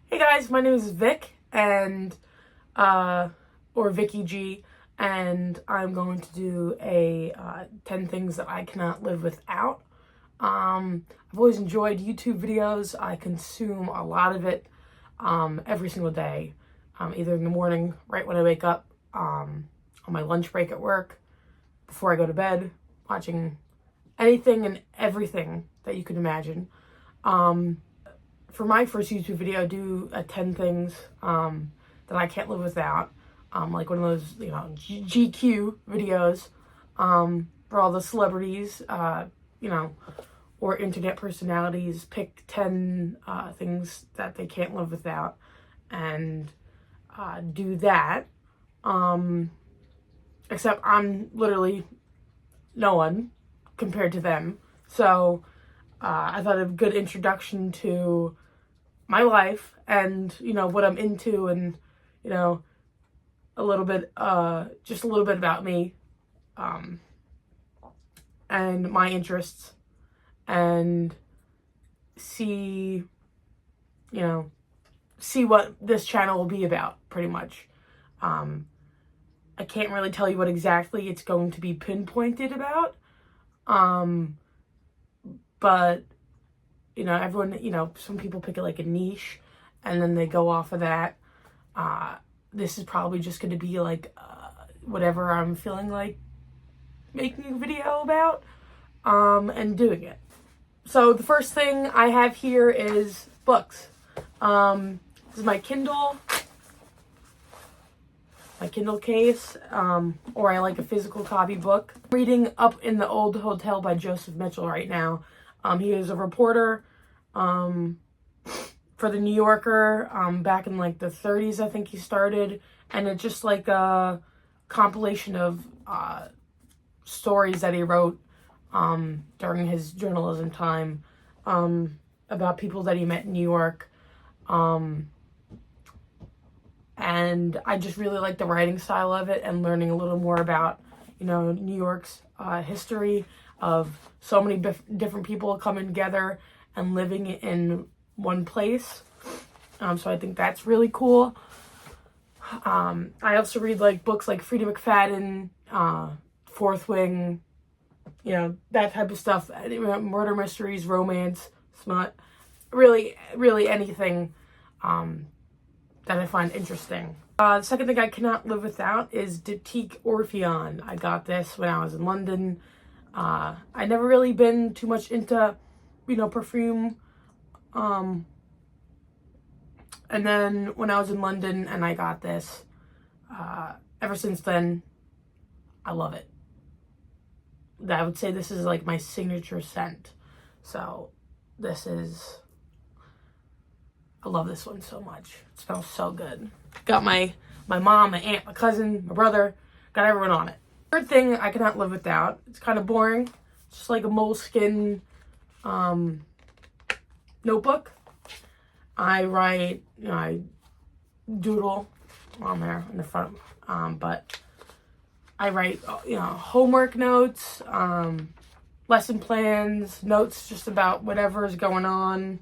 Hey guys, my name is Vic and or Vicky G, and I'm going to do a 10 things that I cannot live without. I've always enjoyed YouTube videos. I consume a lot of it every single day, either in the morning, right when I wake up, on my lunch break at work, before I go to bed, watching anything and everything that you could imagine. For my first YouTube video, I do 10 things that I can't live without. Like one of those, GQ videos for all the celebrities, or internet personalities pick 10 things that they can't live without and do that. Except I'm literally no one compared to them. So I thought a good introduction to my life and, what I'm into and, a little bit, just a little bit about me, and my interests, and see what this channel will be about, pretty much. I can't really tell you what exactly it's going to be pinpointed about, but everyone, some people pick it like a niche and then they go off of that. This is probably just going to be like whatever I'm feeling like making a video about, and doing it. So the first thing I have here is books. This is my Kindle case, or I like a physical copy book. I'm reading Up in the Old Hotel by Joseph Mitchell right now. He is a reporter for the New Yorker back in like the 30s, I think he started, and it's just like a compilation of stories that he wrote during his journalism time, about people that he met in New York, and I just really like the writing style of it and learning a little more about New York's history of so many different people coming together and living in one place. So I think that's really cool. I also read like books like Frida McFadden, Fourth Wing, that type of stuff. Murder mysteries, romance, smut, really anything that I find interesting. The second thing I cannot live without is Diptyque Orpheon. I got this when I was in London. I never really been too much into, perfume. And then when I was in London and I got this, ever since then, I love it. I would say this is like my signature scent. So I love this one so much. It smells so good. Got my mom, my aunt, my cousin, my brother, got everyone on it. Third thing I cannot live without. It's kind of boring. It's just like a moleskin notebook. I write, I doodle on there in the front, but I write, homework notes, lesson plans, notes just about whatever is going on.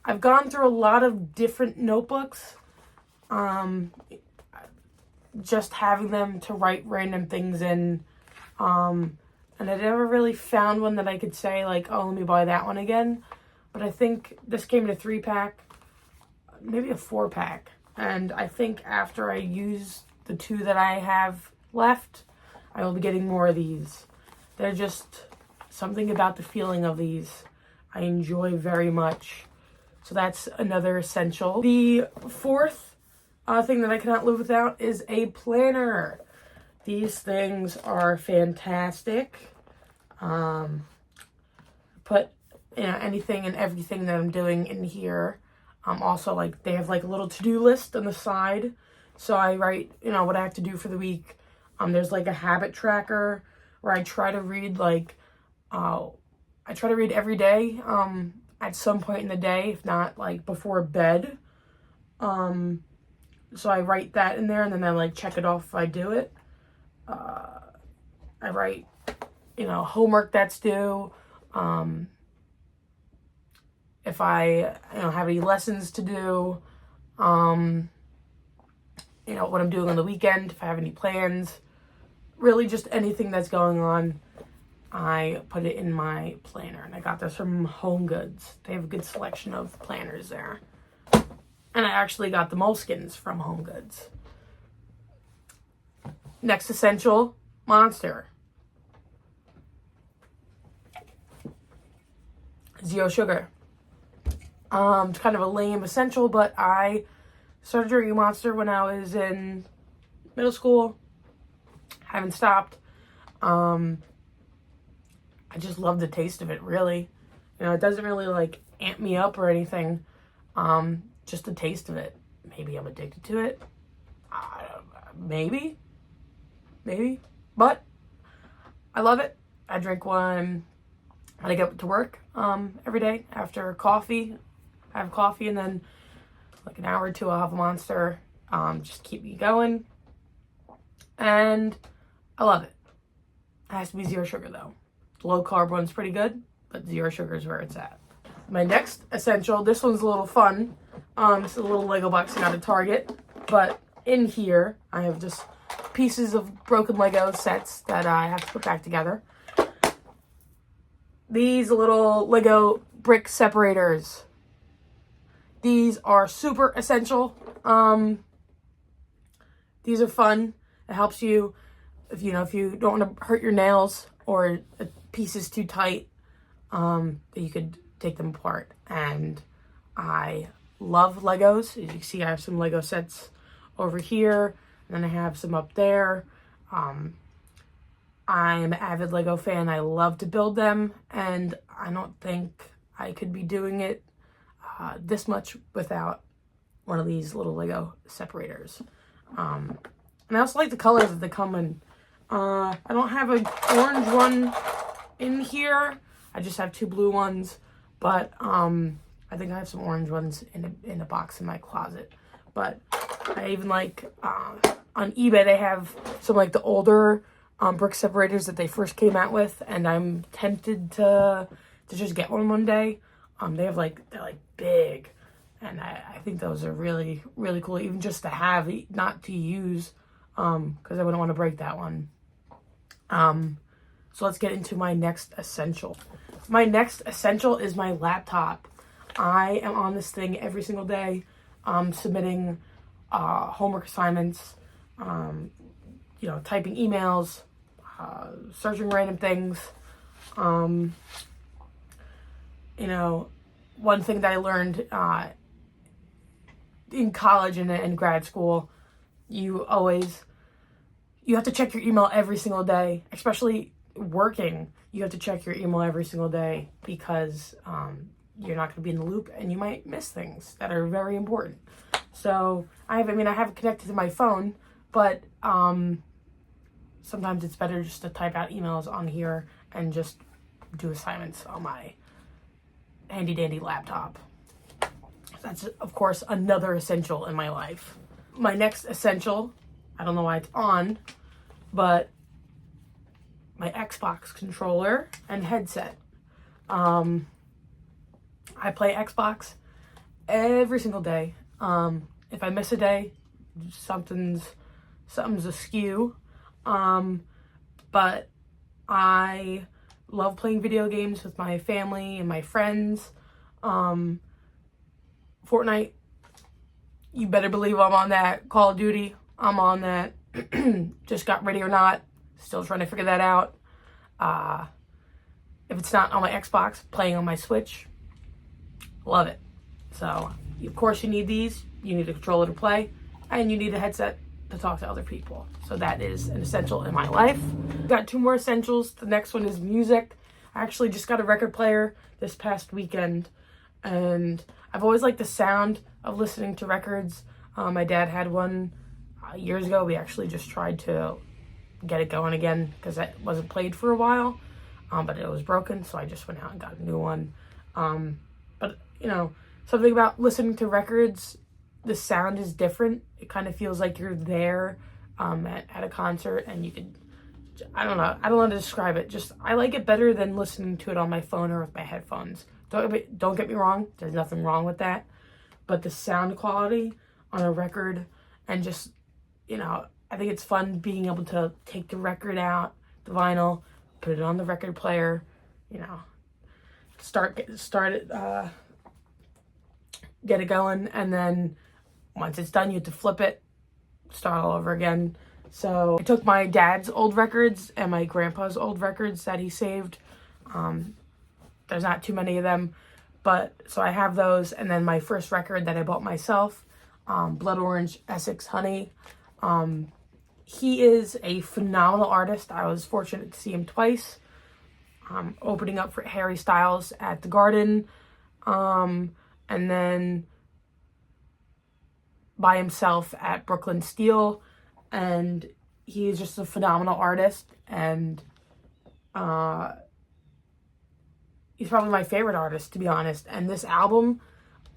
I've gone through a lot of different notebooks, just having them to write random things in, and I never really found one that I could say like, oh, let me buy that one again. But I think this came in a 3-pack, maybe a 4-pack. And I think after I use the 2 that I have left, I will be getting more of these. They're just something about the feeling of these I enjoy very much. So that's another essential. The fourth thing that I cannot live without is a planner. These things are fantastic. Put anything and everything that I'm doing in here. Also, like, they have like a little to-do list on the side. So I write, what I have to do for the week. There's like a habit tracker where I try to read every day, at some point in the day, if not like before bed. So I write that in there and then I like check it off if I do it. I write, homework that's due, if I have any lessons to do, what I'm doing on the weekend, if I have any plans, really just anything that's going on, I put it in my planner. And I got this from Home Goods. They have a good selection of planners there. And I actually got the moleskins from Home Goods. Next essential, Monster. Zero sugar. It's kind of a lame essential, but I started drinking Monster when I was in middle school. Haven't stopped. I just love the taste of it, really. It doesn't really like amp me up or anything. Just the taste of it. Maybe I'm addicted to it. Maybe. But I love it. I drink one when I get to work every day after coffee. I have coffee, and then like an hour or two I'll have a Monster. Just keep me going. And I love it. It has to be zero sugar though. The low carb one's pretty good, but zero sugar is where it's at. My next essential, this one's a little fun. It's a little Lego box I got at Target. But in here, I have just pieces of broken Lego sets that I have to put back together. These little Lego brick separators. These are super essential. These are fun. It helps you if you don't want to hurt your nails or a piece is too tight, you could take them apart. And I love Legos. As you can see, I have some Lego sets over here, and then I have some up there. I'm an avid Lego fan. I love to build them, and I don't think I could be doing it this much without one of these little Lego separators. And I also like the colors that they come in. I don't have an orange one in here. I just have two blue ones, but I think I have some orange ones in a box in my closet. But I even like on eBay they have some like the older brick separators that they first came out with, and I'm tempted to just get one day. They're like big, and I think those are really, really cool, even just to have, not to use, because I wouldn't want to break that one. So let's get into my next essential. My next essential is my laptop. I am on this thing every single day, submitting homework assignments, typing emails, searching random things. One thing that I learned in college and in grad school, you have to check your email every single day, especially working. You have to check your email every single day because you're not going to be in the loop and you might miss things that are very important. So I have it connected to my phone, but sometimes it's better just to type out emails on here and just do assignments on my handy dandy laptop. That's, of course, another essential in my life. My next essential, I don't know why it's on, but my Xbox controller and headset. I play Xbox every single day. If I miss a day, something's askew. But I love playing video games with my family and my friends. Fortnite, you better believe I'm on that. Call of Duty, I'm on that. Just got Ready or Not, still trying to figure that out. If it's not on my Xbox, playing on my Switch, love it. So, of course you need these. You need a controller to play, and you need a headset to talk to other people. So that is an essential in my life. Got two more essentials. The next one is music. I actually just got a record player this past weekend, and I've always liked the sound of listening to records. My dad had one years ago. We actually just tried to get it going again because it wasn't played for a while, but it was broken, so I just went out and got a new one. But something about listening to records, the sound is different. It kind of feels like you're there at a concert, and you could, I don't know how to describe it. Just, I like it better than listening to it on my phone or with my headphones. Don't get me wrong, there's nothing wrong with that. But the sound quality on a record, and just, I think it's fun being able to take the record out, the vinyl, put it on the record player, start it, get it going, and then once it's done, you have to flip it, start all over again. So I took my dad's old records and my grandpa's old records that he saved. There's not too many of them, but so I have those. And then my first record that I bought myself, Blood Orange Essex Honey. He is a phenomenal artist. I was fortunate to see him twice, opening up for Harry Styles at the Garden, and then by himself at Brooklyn Steel. And he is just a phenomenal artist, and he's probably my favorite artist, to be honest. And this album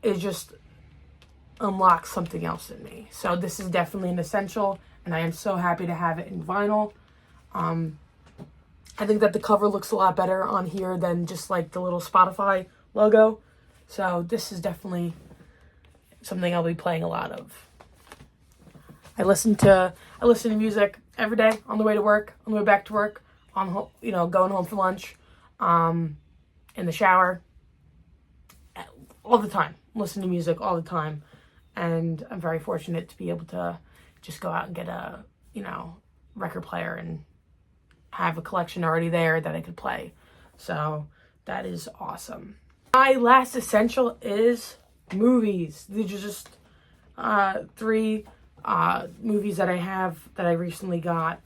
is just unlocks something else in me. So this is definitely an essential, and I am so happy to have it in vinyl. I think that the cover looks a lot better on here than just like the little Spotify logo. So this is definitely something I'll be playing a lot of. I listen to music every day on the way to work, on the way back to work, going home for lunch, in the shower, all the time. Listen to music all the time, and I'm very fortunate to be able to just go out and get a record player and have a collection already there that I could play. So that is awesome. My last essential is movies. These are just 3 movies that I have that I recently got,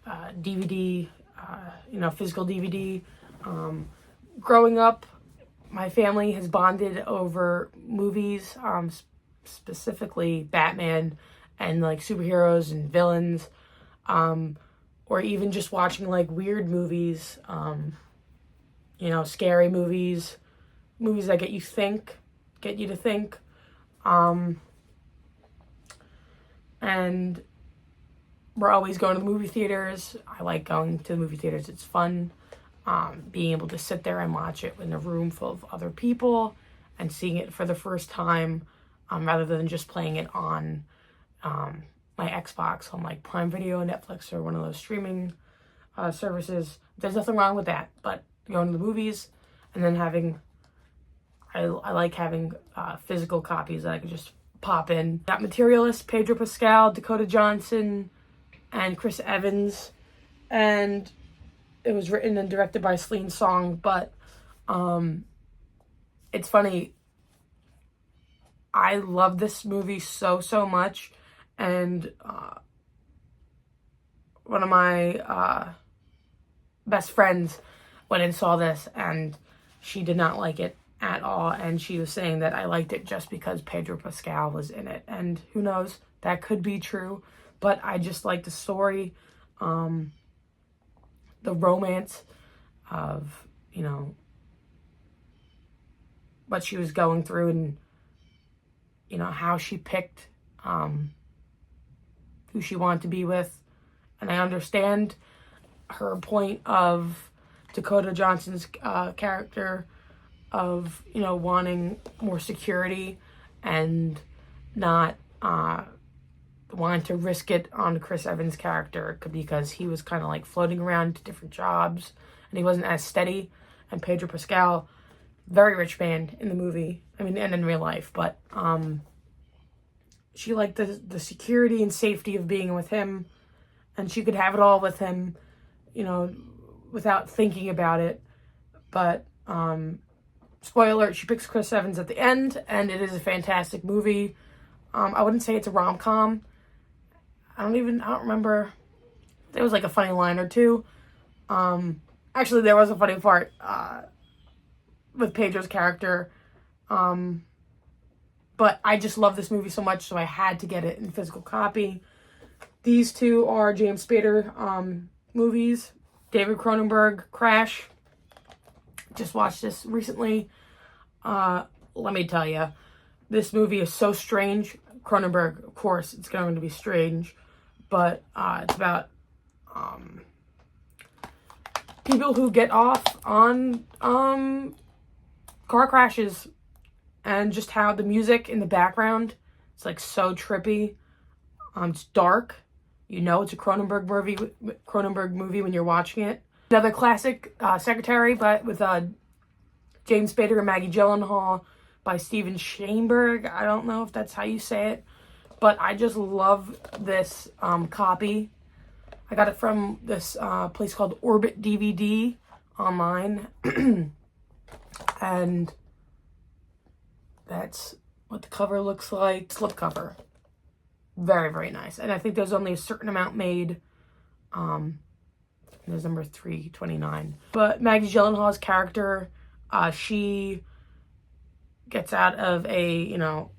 DVD, physical DVD. Growing up, my family has bonded over movies, specifically Batman and like superheroes and villains, or even just watching like weird movies, scary movies that get you to think. And we're always going to the movie theaters. I like going to the movie theaters. It's fun. Being able to sit there and watch it in a room full of other people and seeing it for the first time, rather than just playing it on my Xbox on like Prime Video, Netflix, or one of those streaming services. There's nothing wrong with that, but going to the movies and then I like having physical copies that I can just pop in. Got Materialist, Pedro Pascal, Dakota Johnson, and Chris Evans, and it was written and directed by Celine Song. But it's funny, I love this movie so much, and one of my best friends went and saw this, and she did not like it at all, and she was saying that I liked it just because Pedro Pascal was in it, and who knows, that could be true, but I just like the story, the romance of, what she was going through, and, how she picked who she wanted to be with. And I understand her point of Dakota Johnson's character of, wanting more security and not wanting to risk it on Chris Evans' character, because he was kind of like floating around to different jobs and he wasn't as steady. And Pedro Pascal, very rich man in the movie, and in real life, but she liked the security and safety of being with him, and she could have it all with him, without thinking about it. But spoiler alert, she picks Chris Evans at the end, and it is a fantastic movie. I wouldn't say it's a rom-com. I don't remember. There was like a funny line or two. Actually, there was a funny part with Pedro's character. But I just love this movie so much, so I had to get it in physical copy. These two are James Spader movies. David Cronenberg, Crash. Just watched this recently. Let me tell you, this movie is so strange. Cronenberg, of course, it's going to be strange, but it's about people who get off on car crashes, and just how the music in the background, it's like so trippy. It's dark. You know it's a Cronenberg movie when you're watching it. Another classic, Secretary, but with James Spader and Maggie Gyllenhaal, by Steven Shainberg. I don't know if that's how you say it, but I just love this copy. I got it from this place called Orbit DVD online, and that's what the cover looks like. Slipcover. Very, very nice. And I think there's only a certain amount made. There's number 329. But Maggie Gyllenhaal's character, she gets out of a, you know,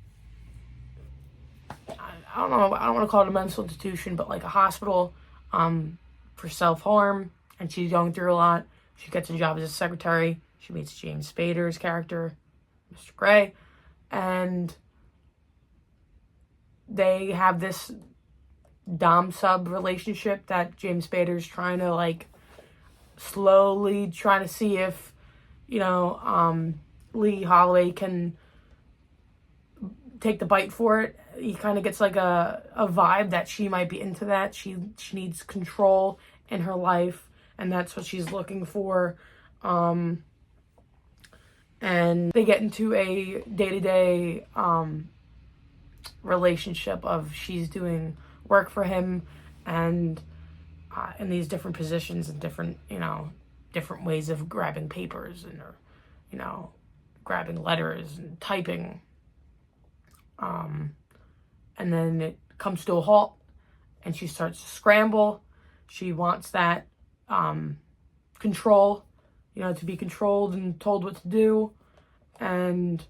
I don't know, I don't want to call it a mental institution, but like a hospital for self-harm, and she's going through a lot. She gets a job as a secretary. She meets James Spader's character, Mr. Gray, and they have this dom-sub relationship that James Spader's trying to, like, slowly trying to see if, you know, Lee Holloway can take the bite for it. He kind of gets like a vibe that she might be into that. She needs control in her life, and that's what she's looking for. And they get into a day-to-day relationship of she's doing work for him, and in these different positions and different, you know, different ways of grabbing papers and, or, you know, grabbing letters and typing. And then it comes to a halt, and she starts to scramble. She wants that control, you know, to be controlled and told what to do. And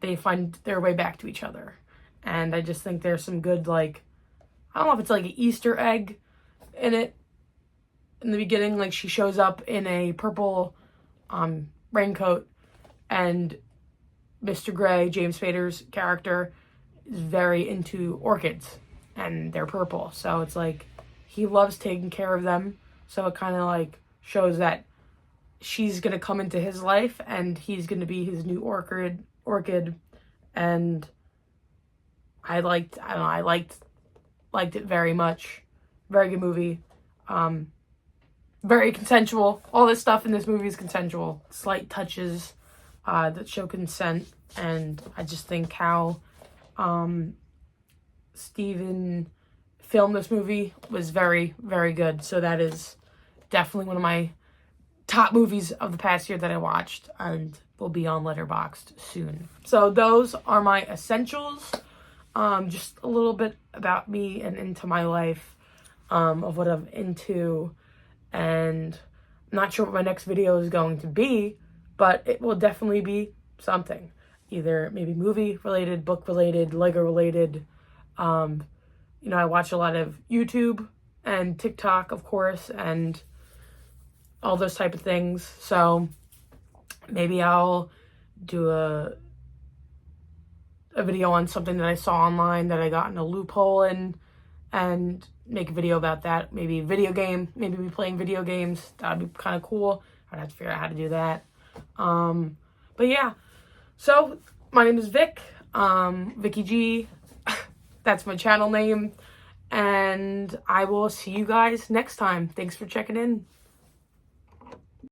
they find their way back to each other. And I just think there's some good, like, I don't know if it's like an Easter egg in it. In the beginning, like, she shows up in a purple raincoat, and Mr. Gray, James Spader's character, is very into orchids, and they're purple. So it's like he loves taking care of them. So it kind of like shows that she's going to come into his life, and he's going to be his new orchid. And I liked it very much. Very good movie. Very consensual. All this stuff in this movie is consensual. Slight touches that show consent. And I just think how Steven filmed this movie was very, very good. So that is definitely one of my top movies of the past year that I watched, and will be on Letterboxd soon. So those are my essentials. Just a little bit about me and into my life, of what I'm into, and I'm not sure what my next video is going to be, but it will definitely be something. Either maybe movie related, book related, Lego related. You know, I watch a lot of YouTube and TikTok, of course, and all those type of things. So maybe I'll do a video on something that I saw online that I got in a loophole in, and make a video about that. Maybe video game, maybe be playing video games. That'd be kind of cool. I'd have to figure out how to do that. But yeah, so my name is Vic, Vicky G. That's my channel name, and I will see you guys next time. Thanks for checking in.